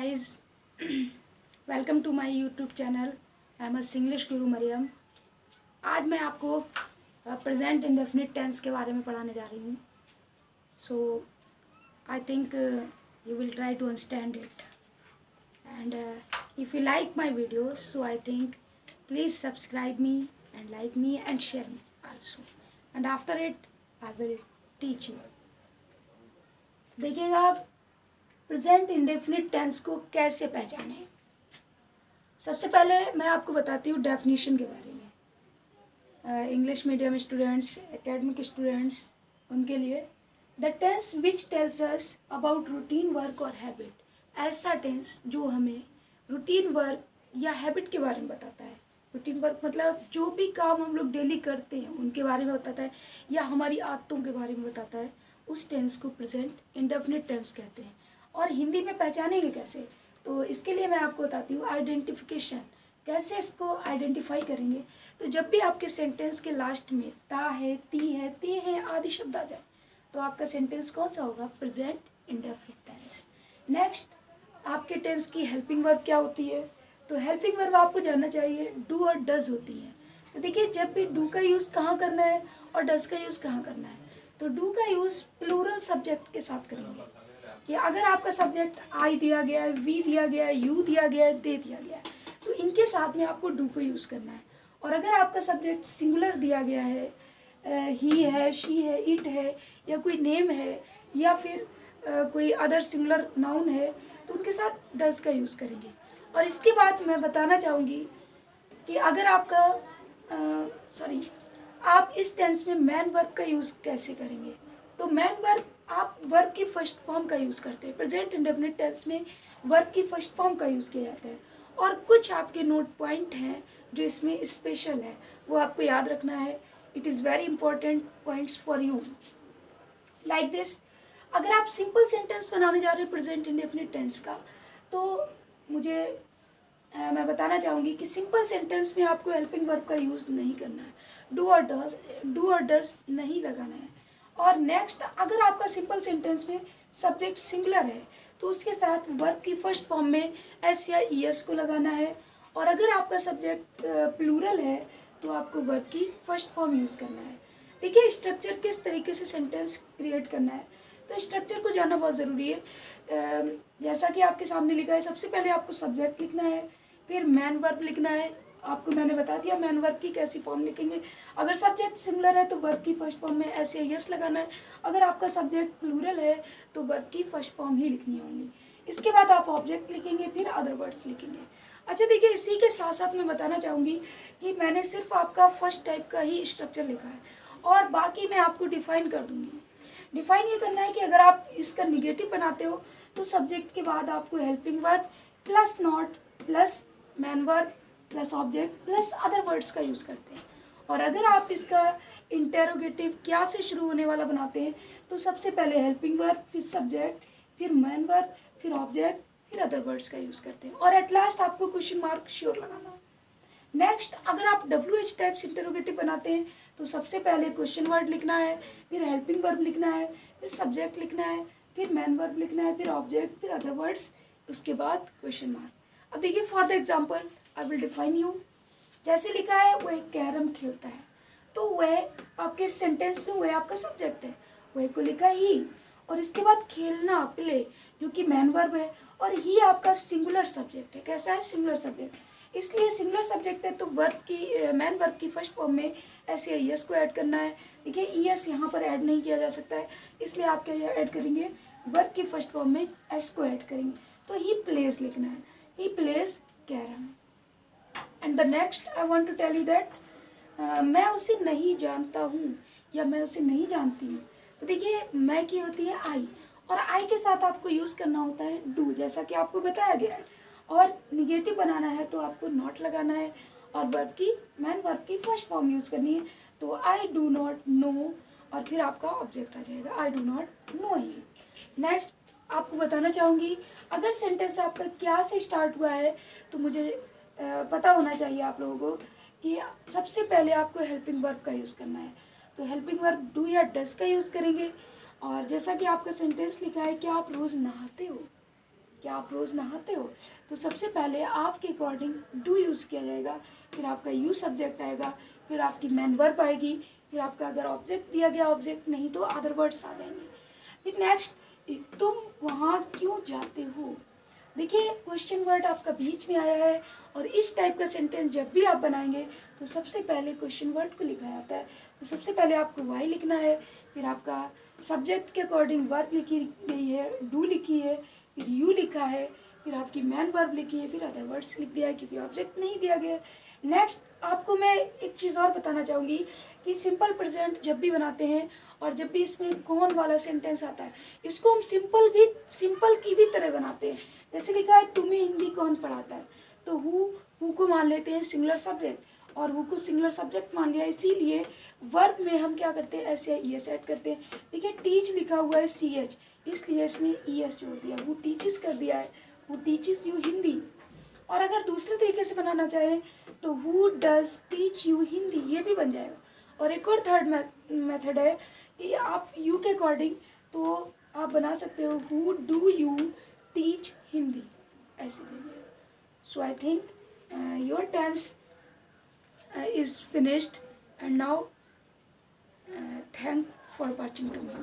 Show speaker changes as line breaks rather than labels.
guys, welcome to my YouTube channel. I am Singlish Guru Mariyam. आज मैं आपको प्रेजेंट इंडेफिनिट टेंस के बारे में पढ़ाने जा रही हूँ। So I think you will try to understand it and if you like my videos so I think please subscribe me and like me and share me also and after it I will teach you. देखिएगा आप present indefinite tense को कैसे पहचानें। सबसे पहले मैं आपको बताती हूँ डेफिनेशन के बारे में। English medium students, academic students, उनके लिए the tense which tells us about routine work और हैबिट, ऐसा टेंस जो हमें रूटीन वर्क या हैबिट के बारे में बताता है। रूटीन वर्क मतलब जो भी काम हम लोग डेली करते हैं उनके बारे में बताता है या हमारी आदतों के बारे में बताता है। उस टेंस को प्रेजेंट इंडेफिनिट टेंस कहते हैं। और हिंदी में पहचानेंगे कैसे, तो इसके लिए मैं आपको बताती हूँ आइडेंटिफिकेशन। कैसे इसको आइडेंटिफाई करेंगे, तो जब भी आपके सेंटेंस के लास्ट में ता है, ती है, ते है आदि शब्द आ जाए तो आपका सेंटेंस कौन सा होगा? Present indefinite tense. नेक्स्ट, आपके टेंस की हेल्पिंग वर्ब क्या होती है? तो हेल्पिंग वर्ब आपको जानना चाहिए डू और डज होती है। तो देखिए, जब भी डू का यूज़ कहाँ करना है और डज का यूज़ कहाँ करना है, तो डू का यूज़ प्लूरल सब्जेक्ट के साथ करेंगे कि अगर आपका सब्जेक्ट आई दिया गया है, वी दिया गया है, यू दिया गया है, दे दिया गया है, तो इनके साथ में आपको डू को यूज़ करना है। और अगर आपका सब्जेक्ट सिंगुलर दिया गया है, ही है, शी है, इट है, या कोई नेम है, या फिर कोई अदर सिंगुलर नाउन है, तो उनके साथ डज का यूज़ करेंगे। और इसके बाद मैं बताना चाहूँगी कि अगर आपका आप इस टेंस में मैन वर्ब का यूज़ कैसे करेंगे। तो मैन वर्ब आप वर्ब की फर्स्ट फॉर्म का यूज़ करते हैं। प्रेजेंट इंडेफिनिट टेंस में वर्ब की फर्स्ट फॉर्म का यूज़ किया जाता है। और कुछ आपके नोट पॉइंट हैं जो इसमें स्पेशल है, वो आपको याद रखना है। It is very important points for you. Like this, अगर आप सिंपल सेंटेंस बनाने जा रहे हैं प्रेजेंट इंडेफिनिट टेंस का, तो मैं बताना चाहूँगी कि सिंपल सेंटेंस में आपको हेल्पिंग वर्ब का यूज़ नहीं करना है, डू और डज नहीं लगाना है। और नेक्स्ट, अगर आपका सिंपल सेंटेंस में सब्जेक्ट सिंगुलर है तो उसके साथ वर्ब की फर्स्ट फॉर्म में एस या ई एस को लगाना है। और अगर आपका सब्जेक्ट प्लूरल है तो आपको वर्ब की फर्स्ट फॉर्म यूज़ करना है। देखिए, स्ट्रक्चर किस तरीके से सेंटेंस क्रिएट करना है, तो स्ट्रक्चर को जानना बहुत ज़रूरी है। जैसा कि आपके सामने लिखा है, सबसे पहले आपको सब्जेक्ट लिखना है, फिर मैन वर्ब लिखना है। आपको मैंने बता दिया मैन वर्ब की कैसी फॉर्म लिखेंगे। अगर सब्जेक्ट सिमिलर है तो वर्ब की फर्स्ट फॉर्म में एस या यस लगाना है। अगर आपका सब्जेक्ट प्लूरल है तो वर्ब की फर्स्ट फॉर्म ही लिखनी होगी। इसके बाद आप ऑब्जेक्ट लिखेंगे, फिर अदर वर्ड्स लिखेंगे। अच्छा, देखिए, इसी के साथ साथ मैं बताना चाहूँगी कि मैंने सिर्फ आपका फर्स्ट टाइप का ही स्ट्रक्चर लिखा है और बाकी मैं आपको डिफाइन कर दूँगी। डिफाइन ये करना है कि अगर आप इसका निगेटिव बनाते हो तो सब्जेक्ट के बाद आपको helping verb plus not plus man verb plus object plus other words का यूज़ करते हैं। और अगर आप इसका इंटेरोगेटिव क्या से शुरू होने वाला बनाते हैं तो सबसे पहले हेल्पिंग वर्ब, फिर सब्जेक्ट, फिर मैन वर्ब, फिर ऑब्जेक्ट, फिर अदर वर्ड्स का यूज़ करते हैं। और एट लास्ट आपको क्वेश्चन मार्क श्योर लगाना है। नेक्स्ट, अगर आप WH टाइप्स इंटेरोगेटिव बनाते हैं तो सबसे पहले क्वेश्चन वर्ड लिखना है, फिर हेल्पिंग वर्ब लिखना है, फिर सब्जेक्ट लिखना है, फिर मैन वर्ब लिखना है, फिर ऑब्जेक्ट, फिर अदर वर्ड्स, उसके बाद क्वेश्चन मार्क। अब देखिए, for the example I will define you. जैसे लिखा है वह कैरम खेलता है, तो वह आपके सेंटेंस में वह आपका सब्जेक्ट है, वह को लिखा ही, और इसके बाद खेलना प्ले जो कि मैन वर्ब है, और ही आपका सिंगुलर सब्जेक्ट है। कैसा है? Singular subject. इसलिए सिंगुलर सब्जेक्ट है तो वर्ब की मैन वर्ब की फर्स्ट फॉर्म में एस या ई एस को ऐड करना है। देखिए, ई एस यहाँ पर ऐड नहीं किया जा सकता है, इसलिए आप क्या ऐड करेंगे? वर्ब की फर्स्ट फॉर्म में एस को ऐड करेंगे। तो ही प्लेज लिखना है, he plays carrom. And the next I want to tell you that मैं उसे नहीं जानता हूँ या मैं उसे नहीं जानती हूँ। तो देखिए, मैं की होती है आई, और आई के साथ आपको यूज़ करना होता है डू, जैसा कि आपको बताया गया है। और निगेटिव बनाना है तो आपको नॉट लगाना है, और वर्ब की मैन वर्ब की फर्स्ट फॉर्म यूज़ करनी है। तो आई डू नॉट नो, और फिर आपका ऑब्जेक्ट आ जाएगा, I do not know he. Next, आपको बताना चाहूँगी, अगर सेंटेंस आपका क्या से स्टार्ट हुआ है तो मुझे पता होना चाहिए आप लोगों को कि सबसे पहले आपको हेल्पिंग वर्ब का यूज़ करना है। तो हेल्पिंग वर्ब डू या डज का यूज़ करेंगे। और जैसा कि आपका सेंटेंस लिखा है कि आप रोज़ नहाते हो, क्या आप रोज़ नहाते हो? तो सबसे पहले आपके अकॉर्डिंग डू यूज़ किया जाएगा, फिर आपका यू सब्जेक्ट आएगा, फिर आपकी मैन वर्ब आएगी, फिर आपका अगर ऑब्जेक्ट दिया गया ऑब्जेक्ट, नहीं तो अदर वर्ड्स आ जाएंगे। फिर नेक्स्ट, तुम वहाँ क्यों जाते हो? देखिए क्वेश्चन वर्ड आपका बीच में आया है, और इस टाइप का सेंटेंस जब भी आप बनाएंगे तो सबसे पहले क्वेश्चन वर्ड को लिखा जाता है। तो सबसे पहले आपको वाई लिखना है, फिर आपका सब्जेक्ट के अकॉर्डिंग वर्ब लिखी गई है, डू लिखी है, फिर यू लिखा है, फिर आपकी मैन वर्ब लिखी है, फिर अदर वर्ड्स लिख दिया है क्योंकि ऑब्जेक्ट नहीं दिया गया है। नेक्स्ट आपको मैं एक चीज़ और बताना चाहूँगी कि सिंपल प्रेजेंट जब भी बनाते हैं और जब भी इसमें कौन वाला सेंटेंस आता है, इसको हम सिंपल की भी तरह बनाते हैं। जैसे लिखा है तुम्हें हिंदी कौन पढ़ाता है, तो हु को मान लेते हैं सिंगुलर सब्जेक्ट, और हु को सिंगुलर सब्जेक्ट मान लिया, इसीलिए वर्ब में हम क्या करते हैं, ऐसे ई एस ऐड करते हैं। देखिए टीच लिखा हुआ है सी एच, इसलिए इसमें ई एस जोड़ दिया, हु टीचेस कर दिया है, हु टीचेस यू हिंदी। और अगर दूसरे तरीके से बनाना चाहें तो who does teach you Hindi, ये भी बन जाएगा। और एक और थर्ड मेथड है कि आप यू के अकॉर्डिंग तो आप बना सकते हो who do you teach Hindi, ऐसे बन जाएगा। So I think your tense is finished, and now thank for watching to me.